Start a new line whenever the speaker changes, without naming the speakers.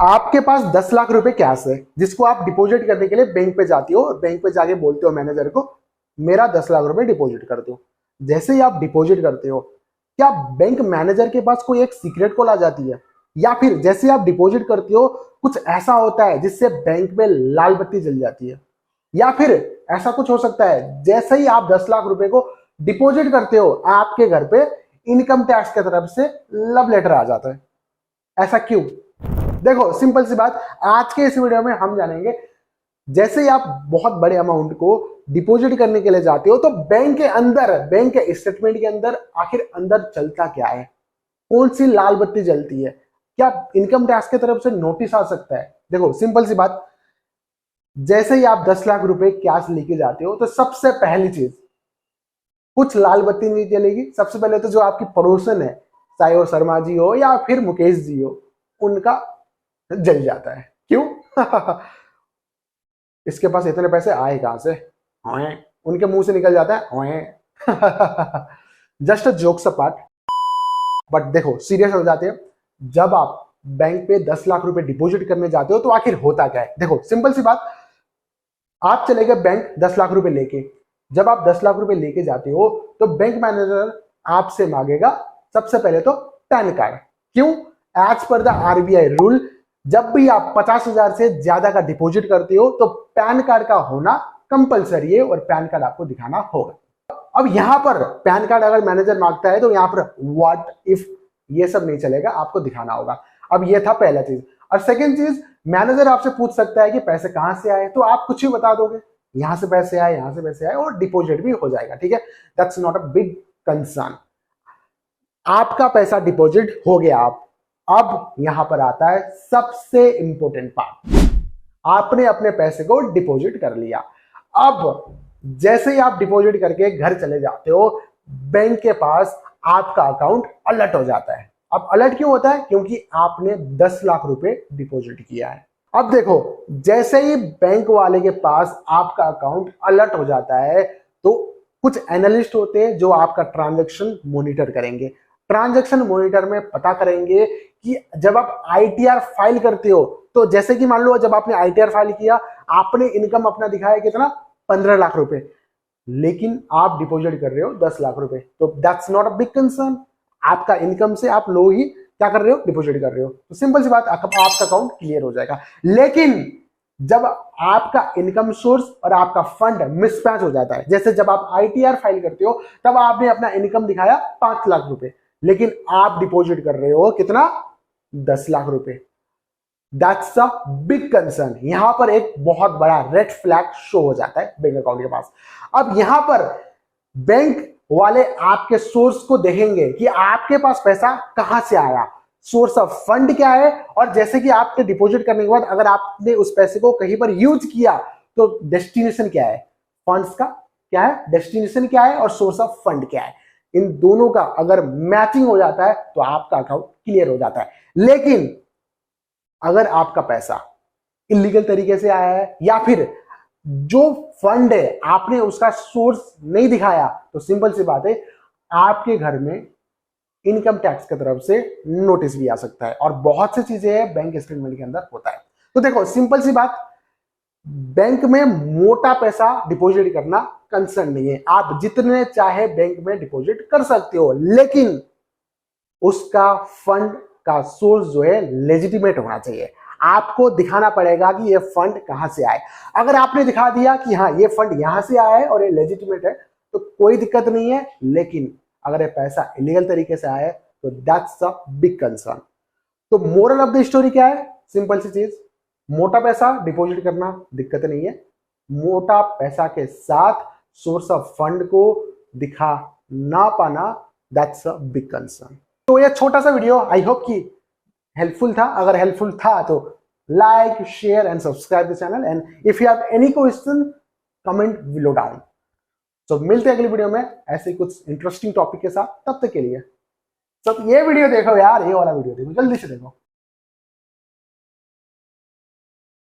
आपके पास 10 लाख रुपए कैश है जिसको आप डिपॉजिट करने के लिए बैंक पे जाती हो और बैंक पे जाके बोलते हो मैनेजर को मेरा 10 लाख रुपए डिपॉजिट कर दो। जैसे ही आप डिपॉजिट करते हो, क्या बैंक मैनेजर के पास कोई एक सीक्रेट कॉल आ जाती है, या फिर जैसे आप डिपॉजिट करते हो कुछ ऐसा होता है जिससे बैंक में लाल बत्ती जल जाती है, या फिर ऐसा कुछ हो सकता है जैसे ही आप 10 लाख रुपए को डिपॉजिट करते हो आपके घर पे इनकम टैक्स की तरफ से लव लेटर आ जाता है। ऐसा क्यों? देखो सिंपल सी बात, आज के इस वीडियो में हम जानेंगे। जैसे ही आप बहुत बड़े अमाउंट को डिपॉजिट करने के लिए जाते हो तो बैंक के अंदर, बैंक के स्टेटमेंट के अंदर आखिर अंदर चलता क्या है, कौन सी लाल बत्ती जलती है, क्या इनकम टैक्स की तरफ से नोटिस आ सकता है। देखो सिंपल सी बात, जैसे ही आप 10 लाख रुपए कैश लेके जाते हो तो सबसे पहली चीज कुछ लाल बत्ती नहीं जलेगी। सबसे पहले तो जो आपकी पड़ोसन है, चाहे वो शर्मा जी हो या फिर मुकेश जी हो, उनका जल जाता है। क्यों? इसके पास इतने पैसे आए कहां से, उनके मुंह से निकल जाता है। जस्ट जोक्स अपार्ट, बट देखो सीरियस हो जाते हैं। जब आप बैंक पे 10 लाख रुपए डिपॉजिट करने जाते हो तो आखिर होता क्या है। देखो सिंपल सी बात, आप चले गए बैंक 10 लाख रुपए लेके। जब आप 10 लाख रुपए लेके जाते हो तो बैंक मैनेजर आपसे मांगेगा सबसे पहले तो पैन कार्ड। क्यों? As per the RBI rule, जब भी आप 50,000 से ज्यादा का डिपॉजिट करते हो तो पैन कार्ड का होना कंपलसरी है और पैन कार्ड आपको दिखाना होगा। अब यहां पर पैन कार्ड अगर मैनेजर मांगता है तो यहां पर व्हाट इफ ये सब नहीं चलेगा, आपको दिखाना होगा। अब ये था पहला चीज। और सेकंड चीज, मैनेजर आपसे पूछ सकता है कि पैसे कहां से आए, तो आप कुछ भी बता दोगे, यहां से पैसे आए, यहां से पैसे आए, और डिपॉजिट भी हो जाएगा। ठीक है, that's not a big concern. आपका पैसा डिपॉजिट हो गया। आप अब यहां पर आता है सबसे इंपॉर्टेंट पार्ट, आपने अपने पैसे को डिपॉजिट कर लिया। अब जैसे ही आप डिपॉजिट करके घर चले जाते हो, बैंक के पास आपका अकाउंट अलर्ट हो जाता है। अब अलर्ट क्यों होता है? क्योंकि आपने 10 लाख रुपए डिपॉजिट किया है। अब देखो, जैसे ही बैंक वाले के पास आपका अकाउंट अलर्ट हो जाता है तो कुछ एनालिस्ट होते हैं जो आपका ट्रांजैक्शन मॉनिटर करेंगे। ट्रांजैक्शन मॉनिटर में पता करेंगे कि जब आप आईटीआर फाइल करते हो, तो जैसे कि मान लो जब आपने आईटीआर फाइल किया, आपने इनकम अपना दिखाया कितना, 15 लाख रुपए, लेकिन आप डिपॉजिट कर रहे हो 10 लाख रुपए, तो that's not a big concern. आपका इनकम से आप लोग ही क्या कर रहे हो, डिपॉजिट कर रहे हो। तो सिंपल सी बात, आपका अकाउंट क्लियर हो जाएगा। लेकिन जब आपका इनकम सोर्स और आपका फंड मिसमैच हो जाता है, जैसे जब आप आईटीआर फाइल करते हो तब आपने अपना इनकम दिखाया 5 लाख रुपए, लेकिन आप डिपॉजिट कर रहे हो कितना, 10 लाख रुपए, दैट्स अ बिग कंसर्न। यहां पर एक बहुत बड़ा रेड फ्लैग शो हो जाता है बैंक अकाउंट के पास। अब यहां पर बैंक वाले आपके सोर्स को देखेंगे कि आपके पास पैसा कहां से आया, सोर्स ऑफ फंड क्या है, और जैसे कि आपके डिपॉजिट करने के बाद अगर आपने उस पैसे को कहीं पर यूज किया तो डेस्टिनेशन क्या है, फंड्स का क्या है, डेस्टिनेशन क्या है, और सोर्स ऑफ फंड क्या है। इन दोनों का अगर मैचिंग हो जाता है तो आपका अकाउंट क्लियर हो जाता है। लेकिन अगर आपका पैसा इलीगल तरीके से आया है या फिर जो फंड है आपने उसका सोर्स नहीं दिखाया, तो सिंपल सी बात है, आपके घर में इनकम टैक्स की तरफ से नोटिस भी आ सकता है। और बहुत सी चीजें हैं बैंक स्टेटमेंट के अंदर होता है। तो देखो सिंपल सी बात, बैंक में मोटा पैसा डिपॉजिट करना कंसर्न नहीं है। आप जितने चाहे बैंक में डिपॉजिट कर सकते हो, लेकिन उसका फंड का सोर्स जो है लेजिटिमेट होना चाहिए। आपको दिखाना पड़ेगा कि ये फंड कहां से आए। अगर आपने दिखा दिया कि हाँ ये फंड यहां से आया है और ये लेजिटिमेट है तो कोई दिक्कत नहीं है, लेकिन अगर ये पैसा इलीगल तरीके से आया है तो दैट्स अ बिग कंसर्न। तो मोरल ऑफ द स्टोरी क्या है? सिंपल सी चीज, मोटा पैसा डिपॉजिट करना दिक्कत नहीं है, मोटा पैसा के साथ सोर्स ऑफ फंड को दिखा ना पाना, दैट्स अ बिग कंसर्न। तो ये छोटा सा वीडियो आई होप कि हेल्पफुल था। अगर हेल्पफुल था तो like, share and subscribe the channel, and if you have any question comment below down. तो मिलते हैं अगली वीडियो में ऐसे कुछ इंटरेस्टिंग टॉपिक के साथ। तब तक के लिए सब ये वीडियो देखो यार, ये वाला वीडियो देखो, जल्दी से देखो।